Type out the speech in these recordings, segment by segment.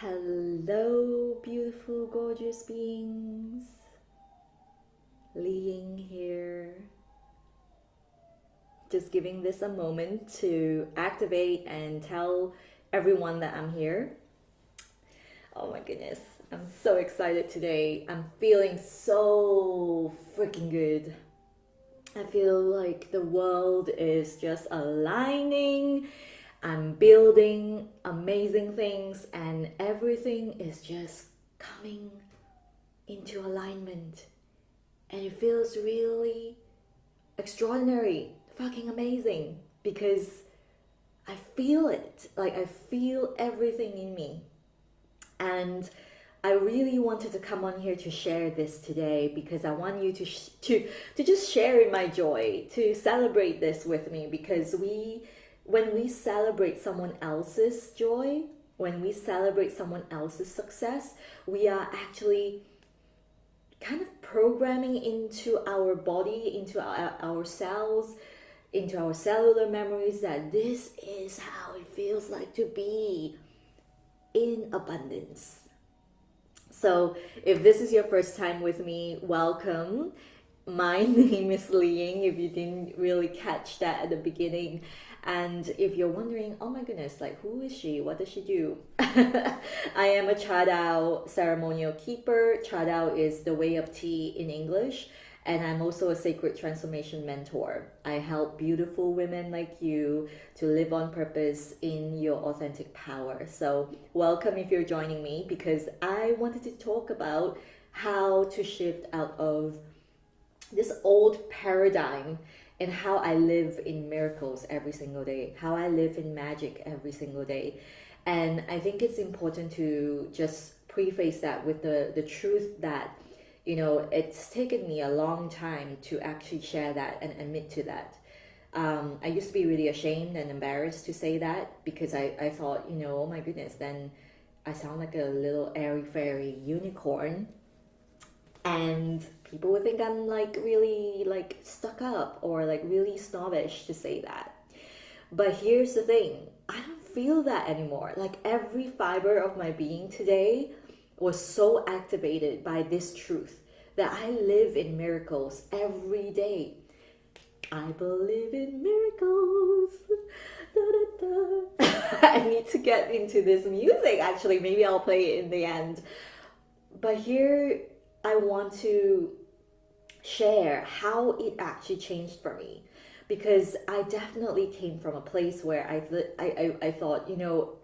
Hello, beautiful, gorgeous beings. Li Ying here. Just giving this a moment to activate and tell everyone that I'm here. Oh my goodness, I'm so excited today. I'm feeling so freaking good. I feel like the world is just aligning. I'm building amazing things, and everything is just coming into alignment. And it feels really extraordinary, fucking amazing, because I feel it. Like, I feel everything in me. And I really wanted to come on here to share this today because I want you to just share in my joy, to celebrate this with me, because when we celebrate someone else's joy, when we celebrate someone else's success, we are actually kind of programming into our body, into our cells, into our cellular memories that this is how it feels like to be in abundance. So if this is your first time with me, welcome. My name is Li Ying, if you didn't really catch that at the beginning. And if you're wondering, oh my goodness, like, who is she? What does she do? I am a Cha Dao ceremonial keeper. Cha Dao is the way of tea in English. And I'm also a sacred transformation mentor. I help beautiful women like you to live on purpose in your authentic power. So welcome if you're joining me, because I wanted to talk about how to shift out of this old paradigm and how I live in miracles every single day, how I live in magic every single day. And I think it's important to just preface that with the truth that, you know, it's taken me a long time to actually share that and admit to that. I used to be really ashamed and embarrassed to say that because I thought, you know, oh my goodness, then I sound like a little airy fairy unicorn, and people would think I'm like really like stuck up or like really snobbish to say that. But here's the thing, I don't feel that anymore. Like, every fiber of my being today was so activated by this truth that I live in miracles every day. I believe in miracles. Da, da, da. I need to get into this music actually. Maybe I'll play it in the end. But here I want to share how it actually changed for me, because I definitely came from a place where I thought, you know,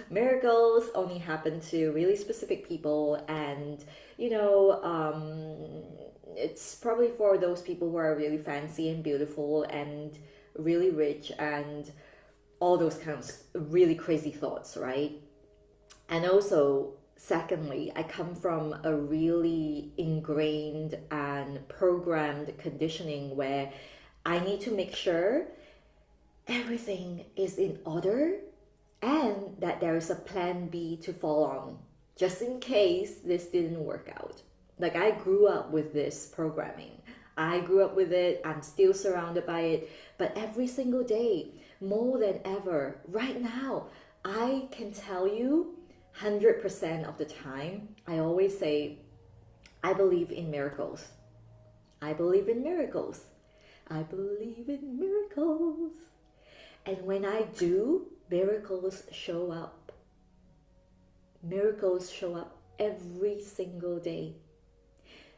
miracles only happen to really specific people, and you know, it's probably for those people who are really fancy and beautiful and really rich and all those kinds of really crazy thoughts, right? And also, secondly, I come from a really ingrained and programmed conditioning where I need to make sure everything is in order and that there is a plan B to fall on, just in case this didn't work out. Like, I grew up with this programming. I grew up with it. I'm still surrounded by it. But every single day, more than ever, right now, I can tell you 100% of the time, I always say, I believe in miracles. I believe in miracles. I believe in miracles. And when I do, miracles show up. Miracles show up every single day.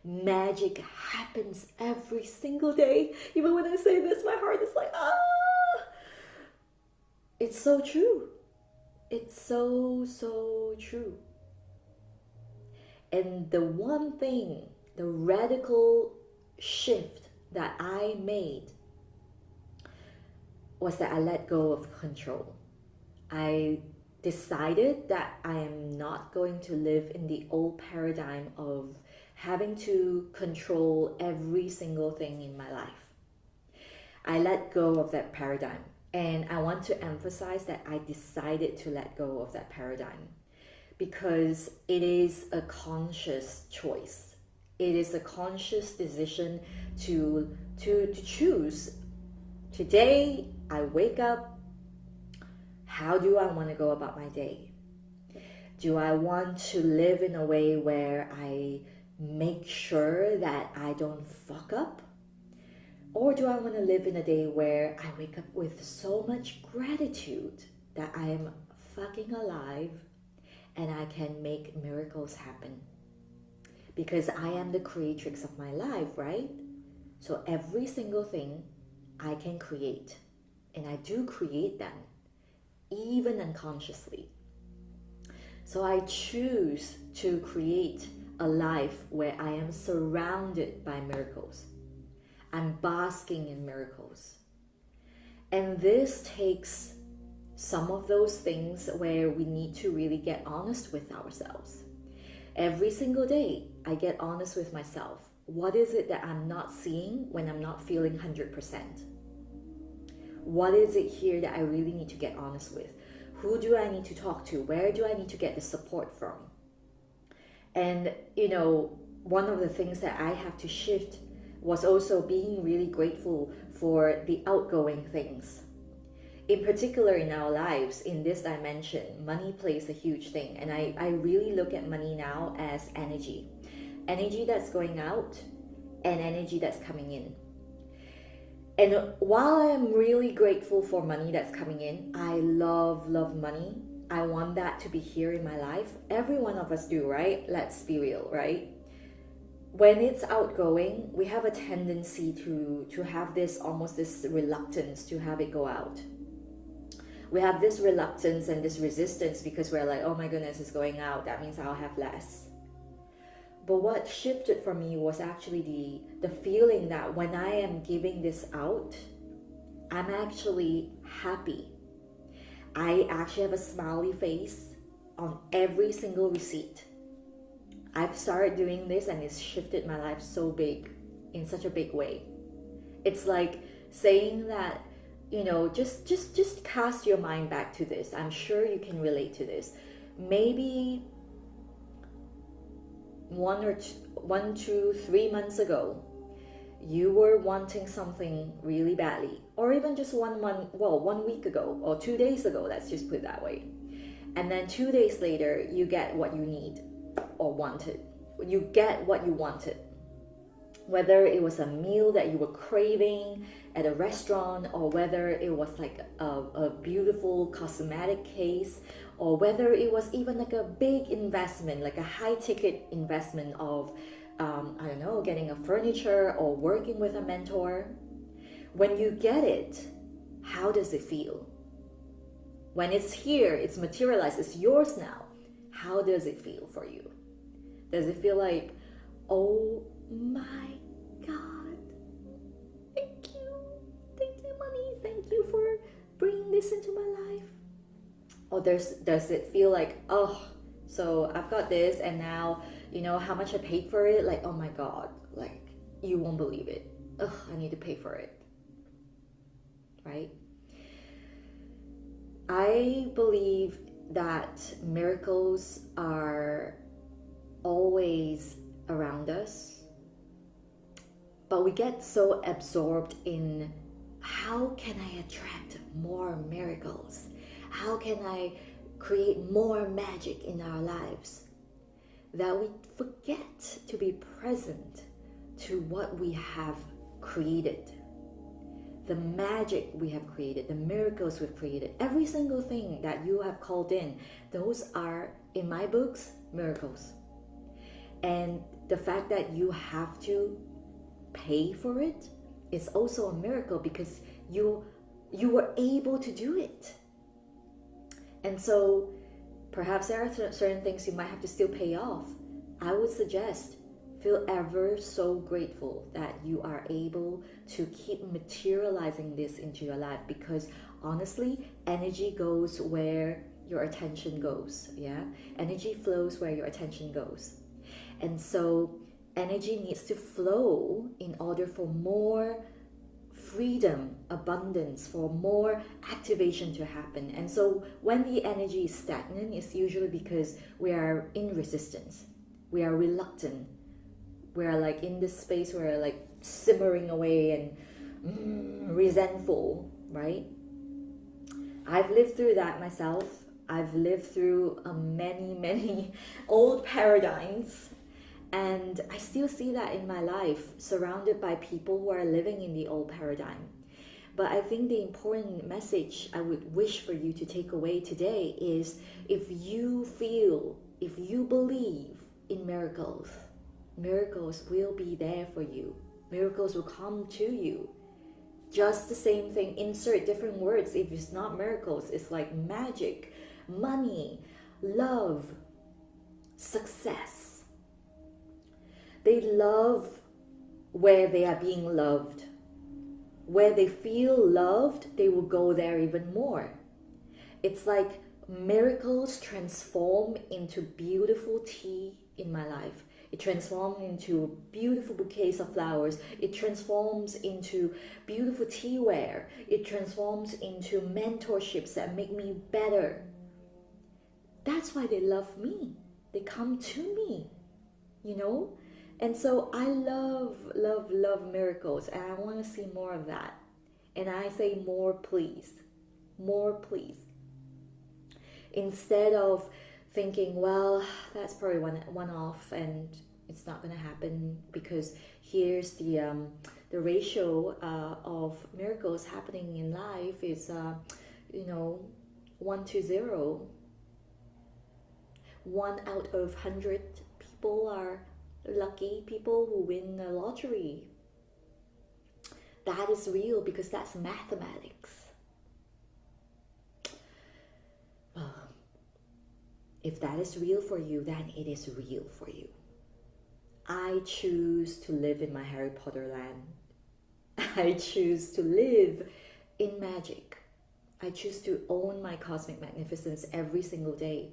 Magic happens every single day. Even when I say this, my heart is like, ah! It's so true. It's so, so true. And the one thing, the radical shift that I made was that I let go of control. I decided that I am not going to live in the old paradigm of having to control every single thing in my life. I let go of that paradigm. And I want to emphasize that I decided to let go of that paradigm because it is a conscious choice. It is a conscious decision to choose. Today, I wake up. How do I want to go about my day? Do I want to live in a way where I make sure that I don't fuck up? Or do I want to live in a day where I wake up with so much gratitude that I am fucking alive and I can make miracles happen? Because I am the creatrix of my life, right? So every single thing I can create, and I do create them, even unconsciously. So I choose to create a life where I am surrounded by miracles. I'm basking in miracles. And this takes some of those things where we need to really get honest with ourselves. Every single day, I get honest with myself. What is it that I'm not seeing when I'm not feeling 100%? What is it here that I really need to get honest with? Who do I need to talk to? Where do I need to get the support from? And, one of the things that I have to shift was also being really grateful for the outgoing things. In particular, in our lives, in this dimension, money plays a huge thing. And I really look at money now as energy. Energy that's going out and energy that's coming in. And while I am really grateful for money that's coming in, I love money. I want that to be here in my life. Every one of us do, right? Let's be real, right? When it's outgoing, we have a tendency to have this reluctance to have it go out. We have this reluctance and this resistance because we're like, oh my goodness, it's going out. That means I'll have less. But what shifted for me was actually the feeling that when I am giving this out, I'm actually happy. I actually have a smiley face on every single receipt. I've started doing this and it's shifted my life so big, in such a big way. It's like saying that, just cast your mind back to this. I'm sure you can relate to this. Maybe 1, 2, 3 months ago, you were wanting something really badly, or even just 1 week ago, or 2 days ago, let's just put it that way. And then 2 days later, you get what you need or wanted. You get what you wanted. Whether it was a meal that you were craving at a restaurant, or whether it was like a beautiful cosmetic case, or whether it was even like a big investment, like a high ticket investment of, getting a furniture or working with a mentor. When you get it, how does it feel? When it's here, it's materialized, it's yours now. How does it feel for you? Does it feel like, oh my God, thank you money, thank you for bringing this into my life? Or does it feel like, oh, so I've got this and now, how much I paid for it? Like, oh my God, like you won't believe it. Ugh, I need to pay for it, right? I believe that miracles are always around us, but we get so absorbed in how can I attract more miracles? How can I create more magic in our lives? That we forget to be present to what we have created. The magic we have created, the miracles we've created, every single thing that you have called in, those are, in my books, miracles. And the fact that you have to pay for it is also a miracle, because you were able to do it. And so perhaps there are certain things you might have to still pay off. I would suggest feel ever so grateful that you are able to keep materializing this into your life, because honestly, energy goes where your attention goes. Yeah, energy flows where your attention goes. And so energy needs to flow in order for more freedom, abundance, for more activation to happen. And so when the energy is stagnant, it's usually because we are in resistance. We are reluctant. We are like in this space where we're like simmering away and resentful, right? I've lived through that myself. I've lived through many old paradigms, and I still see that in my life, surrounded by people who are living in the old paradigm. But I think the important message I would wish for you to take away today is, if you feel, if you believe in miracles, miracles will be there for you. Miracles will come to you. Just the same thing, insert different words. If it's not miracles, it's like magic, money, love, success. They love where they are being loved. Where they feel loved, they will go there even more. It's like miracles transform into beautiful tea in my life. It transforms into beautiful bouquets of flowers. It transforms into beautiful teaware. It transforms into mentorships that make me better. That's why they love me. They come to me, you know? And so I love miracles, and I want to see more of that. And I say more please. More please. Instead of thinking, well, that's probably one off and it's not going to happen, because here's the ratio of miracles happening in life is 1 to 0. 1 out of 100 people are lucky people who win the lottery. That is real, because that's mathematics. Well, if that is real for you, then it is real for you. I choose to live in my Harry Potter land. I choose to live in magic. I choose to own my cosmic magnificence every single day.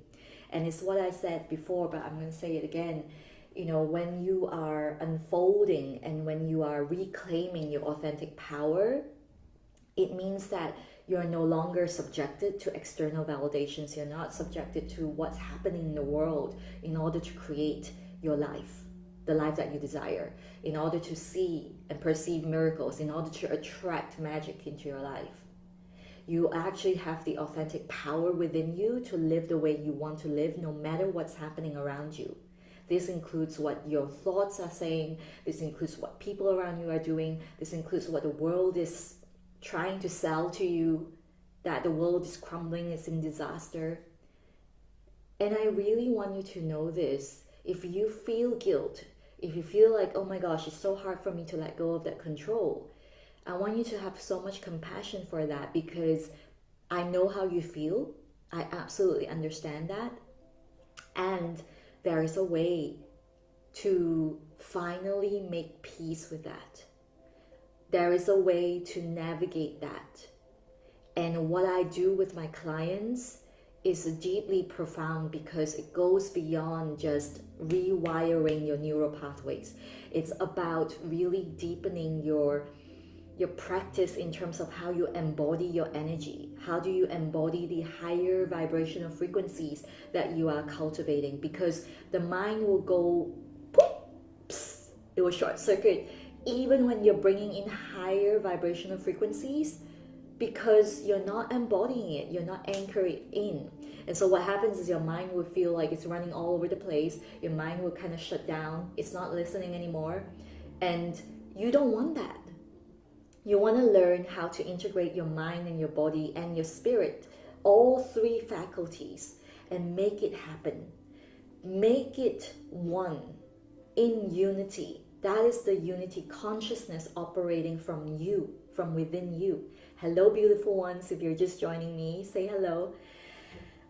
And it's what I said before, but I'm going to say it again. You know, when you are unfolding and when you are reclaiming your authentic power, it means that you're no longer subjected to external validations. You're not subjected to what's happening in the world in order to create your life, the life that you desire, in order to see and perceive miracles, in order to attract magic into your life. You actually have the authentic power within you to live the way you want to live, no matter what's happening around you. This includes what your thoughts are saying. This includes what people around you are doing. This includes what the world is trying to sell to you, that the world is crumbling, it's in disaster. And I really want you to know this. If you feel guilt, if you feel like, oh my gosh, it's so hard for me to let go of that control, I want you to have so much compassion for that, because I know how you feel. I absolutely understand that. And there is a way to finally make peace with that. There is a way to navigate that. And what I do with my clients is deeply profound, because it goes beyond just rewiring your neural pathways. It's about really deepening your practice in terms of how you embody your energy. How do you embody the higher vibrational frequencies that you are cultivating? Because the mind will go poops, it will short circuit even when you're bringing in higher vibrational frequencies, because you're not embodying it, you're not anchoring it in. And so what happens is your mind will feel like it's running all over the place. Your mind will kind of shut down. It's not listening anymore. And you don't want that. You want to learn how to integrate your mind and your body and your spirit, all three faculties, and make it happen. Make it one, in unity. That is the unity consciousness operating from you, from within you. Hello, beautiful ones. If you're just joining me, say hello.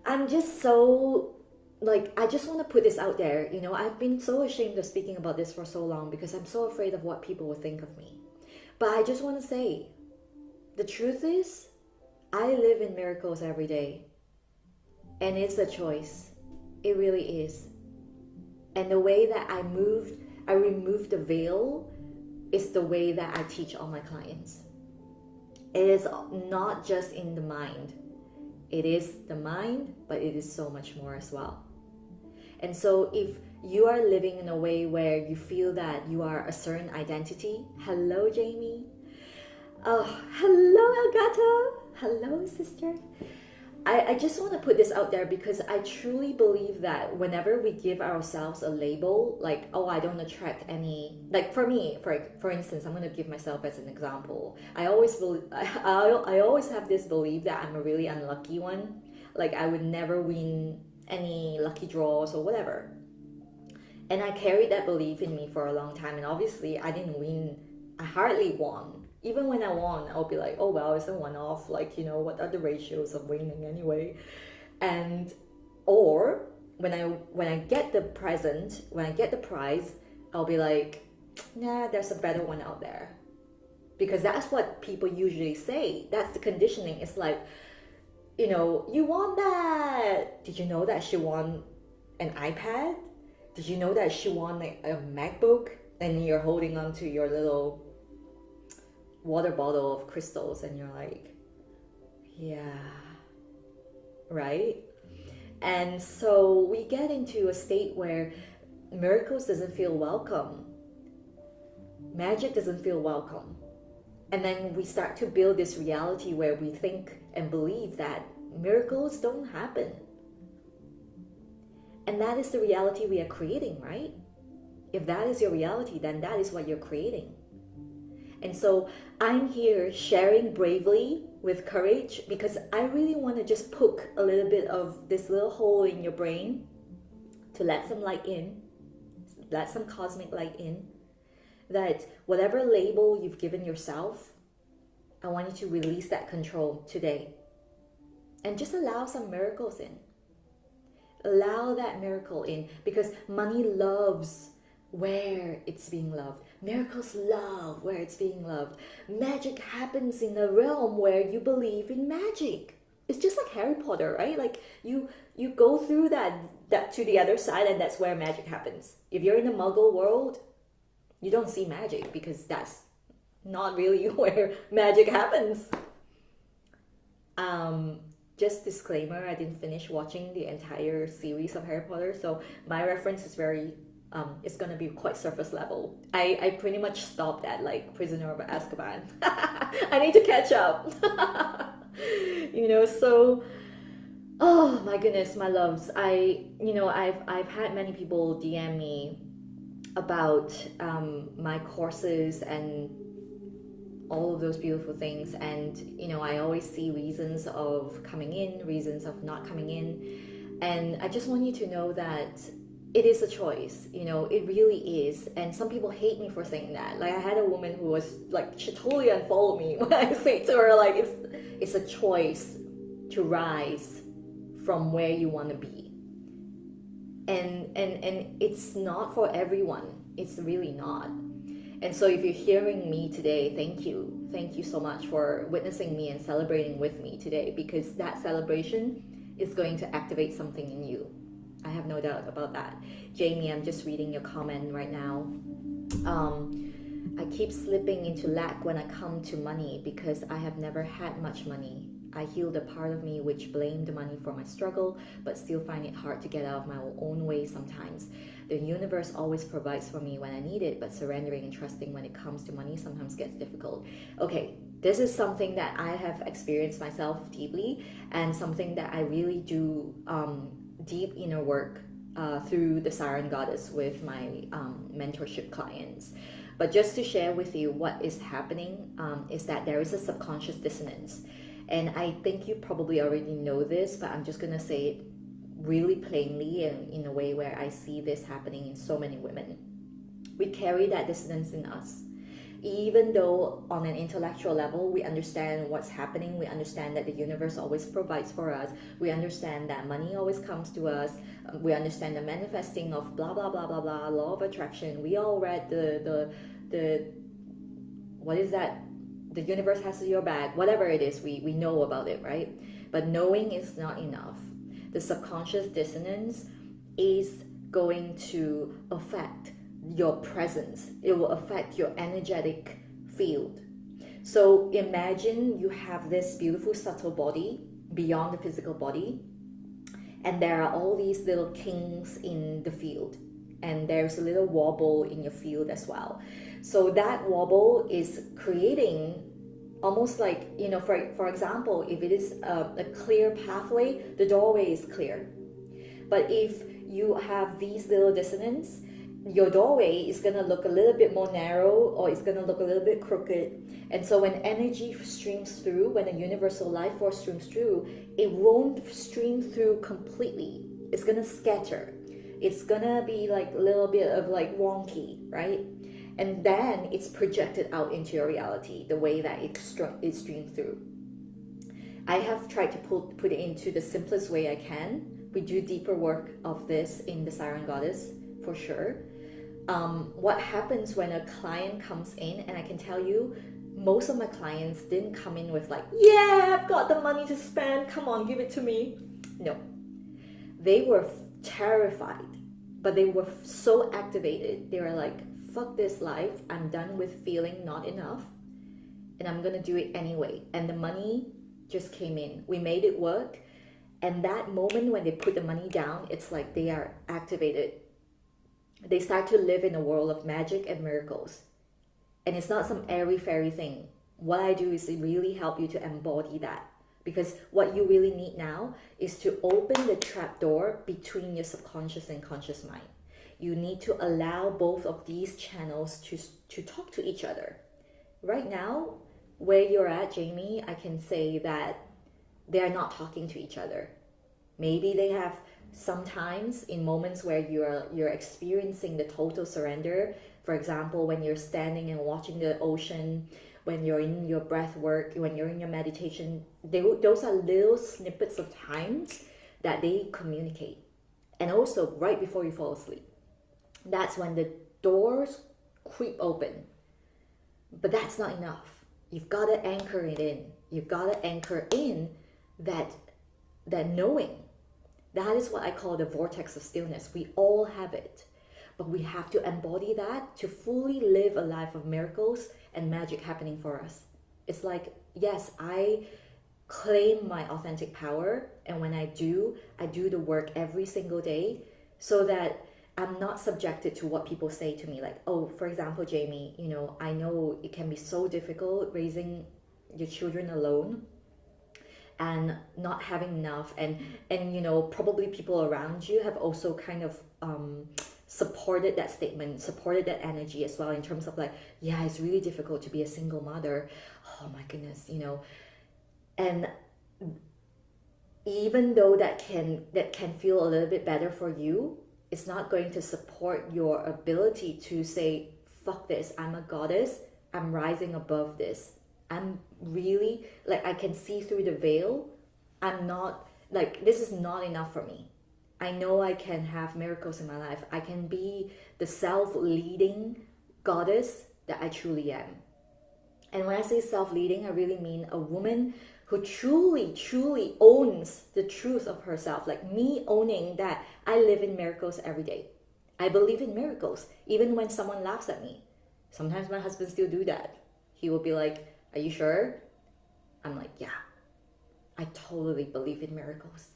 I'm just so, I just want to put this out there. You know, I've been so ashamed of speaking about this for so long, because I'm so afraid of what people will think of me. But I just want to say, the truth is, I live in miracles every day. And it's a choice. It really is. And the way that I remove the veil is the way that I teach all my clients. It is not just in the mind. It is the mind, but it is so much more as well. And so if you are living in a way where you feel that you are a certain identity, hello Jamie, oh hello Elgato, hello sister. I just want to put this out there because I truly believe that whenever we give ourselves a label, like, oh, I don't attract any, like for me, for instance, I'm going to give myself as an example. I always believe, I always have this belief that I'm a really unlucky one. Like I would never win any lucky draws or whatever. And I carried that belief in me for a long time. And obviously I didn't win. I hardly won. Even when I won, I'll be like, oh, well, it's a one-off. Like, you know, what are the ratios of winning anyway? And, or when I get the present, when I get the prize, I'll be like, nah, there's a better one out there. Because that's what people usually say. That's the conditioning. It's like, you know, you won that. Did you know that she won an iPad? Did you know that she won like a MacBook? And you're holding on to your little water bottle of crystals and you're like, yeah, right? And so we get into a state where miracles doesn't feel welcome. Magic doesn't feel welcome. And then we start to build this reality where we think and believe that miracles don't happen. And that is the reality we are creating, right? If that is your reality, then that is what you're creating. And so I'm here sharing bravely with courage because I really want to just poke a little bit of this little hole in your brain to let some light in, let some cosmic light in, that whatever label you've given yourself, I want you to release that control today and just allow some miracles in. Allow that miracle in because money loves where it's being loved. Miracles love where it's being loved. Magic happens in a realm where you believe in magic. It's just like Harry Potter, right? Like you go through that to the other side and that's where magic happens. If you're in the Muggle world, you don't see magic because that's not really where magic happens. Just disclaimer, I didn't finish watching the entire series of Harry Potter, so my reference is very it's gonna be quite surface level. I pretty much stopped at like Prisoner of Azkaban. I need to catch up. You know, so oh my goodness, my loves. I've had many people DM me about my courses and all of those beautiful things, and you know, I always see reasons of coming in, reasons of not coming in, and I just want you to know that it is a choice. You know, it really is. And some people hate me for saying that. Like I had a woman who was like, she totally unfollowed me when I say to her like, it's a choice to rise from where you want to be, and it's not for everyone. It's really not. And so if you're hearing me today, thank you so much for witnessing me and celebrating with me today, because that celebration is going to activate something in you. I have no doubt about that. Jamie, I'm just reading your comment right now. I keep slipping into lack when I come to money because I have never had much money. I healed a part of me which blamed money for my struggle, but still find it hard to get out of my own way sometimes. The universe always provides for me when I need it, but surrendering and trusting when it comes to money sometimes gets difficult. Okay, this is something that I have experienced myself deeply, and something that I really do deep inner work through the Siren Goddess with my mentorship clients. But just to share with you what is happening is that there is a subconscious dissonance. And I think you probably already know this, but I'm just going to say it really plainly and in a way where I see this happening in so many women. We carry that dissonance in us. Even though on an intellectual level, we understand what's happening, we understand that the universe always provides for us, we understand that money always comes to us, we understand the manifesting of blah, blah, blah, blah, blah, law of attraction. We all read the what is that? The universe has your back, whatever it is, we know about it, right? But knowing is not enough. The subconscious dissonance is going to affect your presence. It will affect your energetic field. So imagine you have this beautiful subtle body beyond the physical body, and there are all these little kinks in the field, and there's a little wobble in your field as well. So that wobble is creating almost like, you know, for example, if it is a clear pathway, the doorway is clear. But if you have these little dissonance, your doorway is going to look a little bit more narrow, or it's going to look a little bit crooked. And so when energy streams through, when a universal life force streams through, it won't stream through completely. It's going to scatter. It's going to be like a little bit of like wonky, right? And then it's projected out into your reality the way that it streams through. I have tried to put it into the simplest way I can. We do deeper work of this in the Siren Goddess, for sure. What happens when a client comes in, and I can tell you, most of my clients didn't come in with like, yeah, I've got the money to spend, come on, give it to me. No. They were terrified, but they were so activated. They were like, fuck this life, I'm done with feeling not enough, and I'm gonna do it anyway. And the money just came in. We made it work. And that moment when they put the money down, it's like they are activated. They start to live in a world of magic and miracles. And it's not some airy fairy thing. What I do is really help you to embody that. Because what you really need now is to open the trapdoor between your subconscious and conscious mind. You need to allow both of these channels to talk to each other. Right now, where you're at, Jamie, I can say that they're not talking to each other. Maybe they have sometimes in moments where you're experiencing the total surrender. For example, when you're standing and watching the ocean, when you're in your breath work, when you're in your meditation, those are little snippets of times that they communicate. And also right before you fall asleep. That's when the doors creep open. But that's not enough. You've got to anchor it in. You've got to anchor in that knowing. That is what I call the vortex of stillness. We all have it, but we have to embody that to fully live a life of miracles and magic happening for us. It's like, yes, I claim my authentic power, and when I do the work every single day so that I'm not subjected to what people say to me. Like, oh, for example, Jamie, you know, I know it can be so difficult raising your children alone and not having enough, and you know, probably people around you have also kind of supported that statement, supported that energy as well, in terms of like, yeah, it's really difficult to be a single mother. Oh my goodness, you know. And even though that can feel a little bit better for you, it's not going to support your ability to say, fuck this, I'm a goddess, I'm rising above this. I'm really, like, I can see through the veil. I'm not, like, this is not enough for me. I know I can have miracles in my life. I can be the self-leading goddess that I truly am. And when I say self-leading, I really mean a woman who truly, truly owns the truth of herself. Like me owning that I live in miracles every day. I believe in miracles, even when someone laughs at me. Sometimes my husband still do that. He will be like, are you sure? I'm like, yeah, I totally believe in miracles.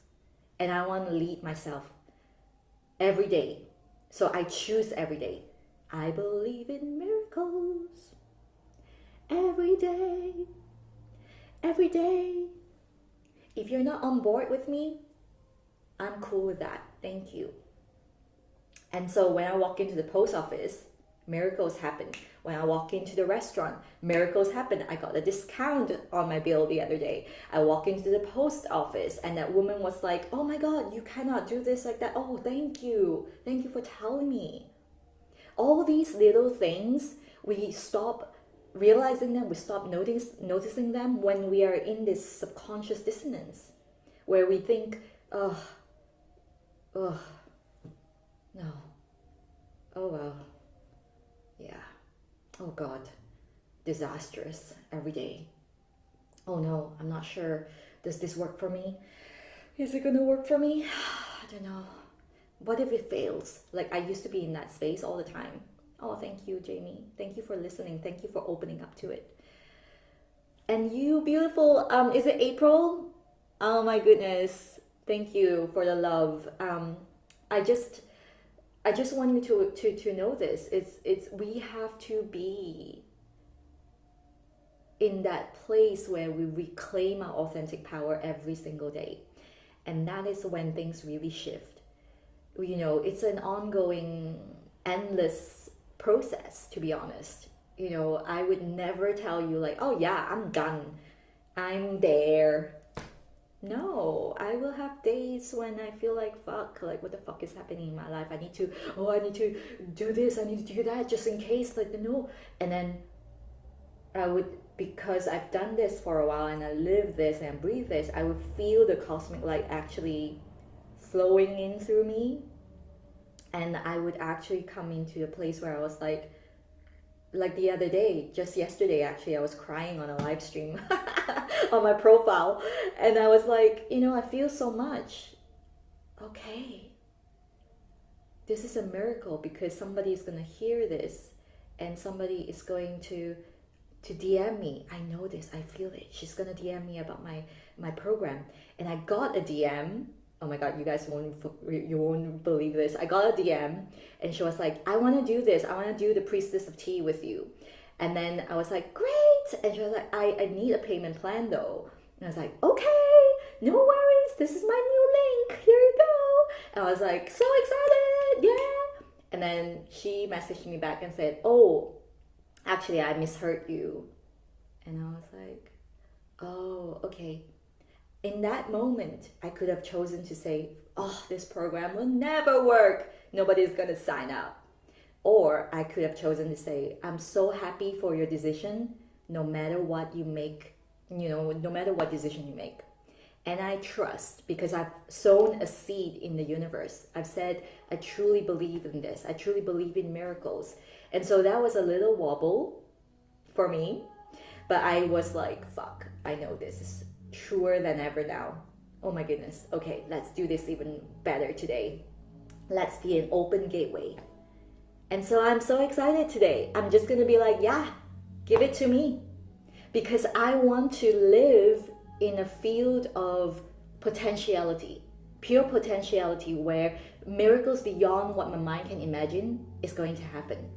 And I want to lead myself every day. So I choose every day. I believe in miracles every day. Every day. If you're not on board with me, I'm cool with that. Thank you. And so when I walk into the post office, miracles happen. When I walk into the restaurant, miracles happen. I got a discount on my bill the other day. I walk into the post office and that woman was like, oh my God, you cannot do this like that. Oh, thank you. Thank you for telling me. All these little things, we stop realizing them, we stop noticing them when we are in this subconscious dissonance where we think, no, oh well, yeah, oh God, disastrous every day. Oh no, I'm not sure, does this work for me? Is it gonna work for me? I don't know. What if it fails? Like I used to be in that space all the time. Oh, thank you, Jamie. Thank you for listening. Thank you for opening up to it. And you, beautiful, is it April? Oh my goodness. Thank you for the love. I just want you to know this. It's we have to be in that place where we reclaim our authentic power every single day. And that is when things really shift. You know, it's an ongoing, endless process, to be honest. You know, I would never tell you like, oh yeah, I'm done, I'm there. No, I will have days when I feel like, fuck, like what the fuck is happening in my life? I need to do this, I need to do that just in case, like, no. And then I would, because I've done this for a while and I live this and breathe this, I would feel the cosmic light actually flowing in through me. And I would actually come into a place where I was like the other day, just yesterday actually, I was crying on a live stream on my profile. And I was like, you know, I feel so much. Okay. This is a miracle because somebody is going to hear this and somebody is going to DM me. I know this, I feel it. She's going to DM me about my program. And I got a DM. Oh my god, you won't believe this. I got a DM and she was like, I want to do this. I want to do the Priestess of Tea with you. And then I was like, great. And she was like, I need a payment plan though. And I was like, okay, no worries. This is my new link. Here you go. And I was like, so excited. Yeah. And then she messaged me back and said, oh, actually, I misheard you. And I was like, oh, okay. In that moment, I could have chosen to say, oh, this program will never work. Nobody's going to sign up. Or I could have chosen to say, I'm so happy for your decision, no matter what you make, you know, no matter what decision you make. And I trust because I've sown a seed in the universe. I've said, I truly believe in this. I truly believe in miracles. And so that was a little wobble for me. But I was like, fuck, I know this is truer than ever now. Oh my goodness. Okay, let's do this even better today. Let's be an open gateway. And so I'm so excited today. I'm just going to be like, yeah, give it to me. Because I want to live in a field of potentiality, pure potentiality, where miracles beyond what my mind can imagine is going to happen.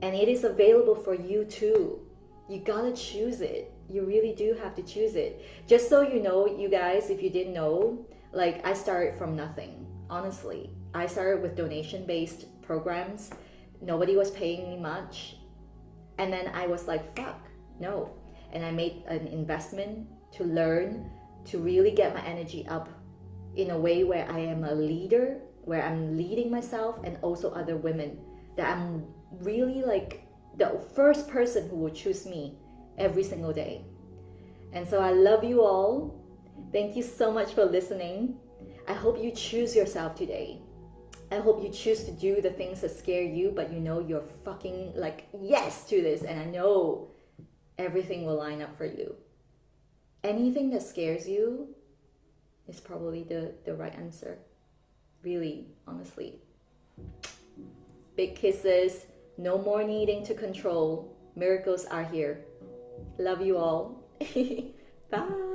And it is available for you too. You gotta choose it. You really do have to choose it. Just so you know, you guys, if you didn't know, like I started from nothing, honestly. I started with donation-based programs. Nobody was paying me much. And then I was like, fuck, no. And I made an investment to learn, to really get my energy up in a way where I am a leader, where I'm leading myself and also other women, that I'm really like the first person who will choose me every single day. And so I love you all. Thank you so much for listening. I hope you choose yourself today. I hope you choose to do the things that scare you, but you know you're fucking like yes to this, and I know everything will line up for you. Anything that scares you is probably the right answer. Really, honestly. Big kisses. No more needing to control. Miracles are here. Love you all. Bye.